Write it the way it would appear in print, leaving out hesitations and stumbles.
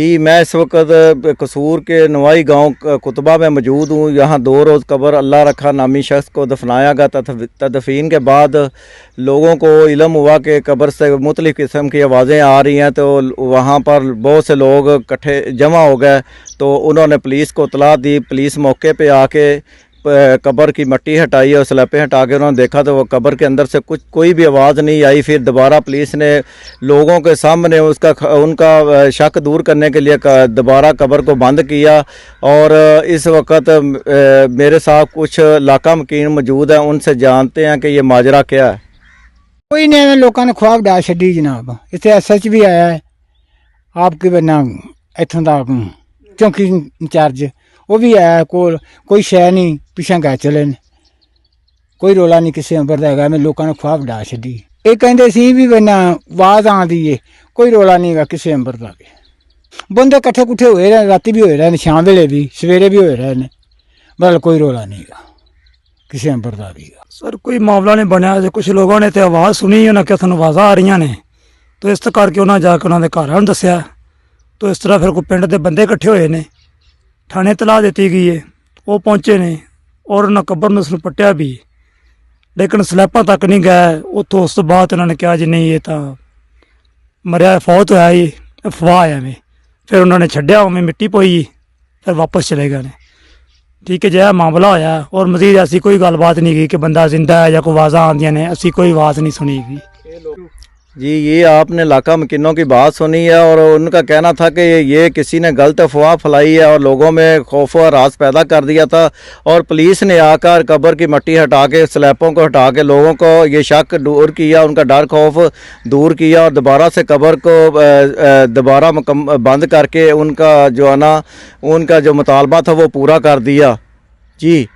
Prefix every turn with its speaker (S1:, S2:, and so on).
S1: जी मैं इस वक्त कसूर के नवाई गांव कुतबा में मौजूद हूँ। यहाँ 2 रोज़ कब्र अल्लाह रखा नामी शख्स को दफनाया गया। तदफीन के बाद लोगों को इल्म हुआ कि कब्र से मुख्तलिफ़ किस्म की आवाज़ें आ रही हैं, तो वहाँ पर बहुत से लोग इकट्ठे जमा हो गए। तो उन्होंने पुलिस को इतला दी। पुलिस मौके पे आके कब्र की मट्टी हटाई और स्लैपें हटा के उन्होंने देखा तो वो कब्र के अंदर से कोई भी आवाज़ नहीं आई। फिर दोबारा पुलिस ने लोगों के सामने उनका शक दूर करने के लिए दोबारा कब्र को बंद किया। और इस वक्त मेरे साथ कुछ इलाका मकीन मौजूद हैं, उनसे जानते हैं कि ये माजरा क्या है।
S2: कोई नहीं, लोगों ने ख्वाब डा छी जनाब। इतने SH भी आया है आपके बना इतों का चौकी इंचार्ज, वो भी आया। कोई शह नहीं पिछा गए चले ने, कोई रोला नहीं किसी अंबर का। मैं लोगों ने ख्वाब डा छी। ये कहते सी भी बना आवाज आती है, कोई रोला नहीं गा किसी अंबर का। बंदे कट्ठे कुट्ठे हुए रहे, राती भी होए रहे, शाम वेले भी सवेरे भी होए रहे, मतलब कोई रोला नहीं गा किसी अंबर का भी।
S3: सर कोई मामला नहीं बनया। कुछ लोगों ने तो आवाज़ सुनी, उन्हें कि थानू आवाज़ा आ रही ने, तो इस करके उन्हें जाके उन्होंने घर दसिया। तो इस तरह फिर कोई पिंड के बंदे इकट्ठे हुए ने, थाने तलाह दी गई है, वो पहुँचे ने और उन्हें कब्र में उसने पट्टिया भी, लेकिन स्लैपां तक नहीं गए। उतो उस तो बाद उन्होंने कहा जी नहीं ये तो मरिया फौत होया ही अफवाह है में। फिर उन्होंने छड्या, उमें मिट्टी पोई, फिर वापस चले गए ने। ठीक है, जो मामला होया और मजीद ऐसी कोई गलबात नहीं की कि बंदा जिंदा है या कोई आवाज़ा आंदियां ने, ऐसी कोई आवाज़ नहीं सुनी गई।
S1: जी ये आपने इलाका मकीनों की बात सुनी है और उनका कहना था कि ये किसी ने गलत अफवाह फैलाई है और लोगों में खौफ और राज पैदा कर दिया था। और पुलिस ने आकर कब्र की मट्टी हटा के स्लैपों को हटा के लोगों को ये शक दूर किया, उनका डर खौफ दूर किया और दोबारा से कब्र को दोबारा बंद करके उनका जो है ना उनका जो मुतालबा था वो पूरा कर दिया। जी।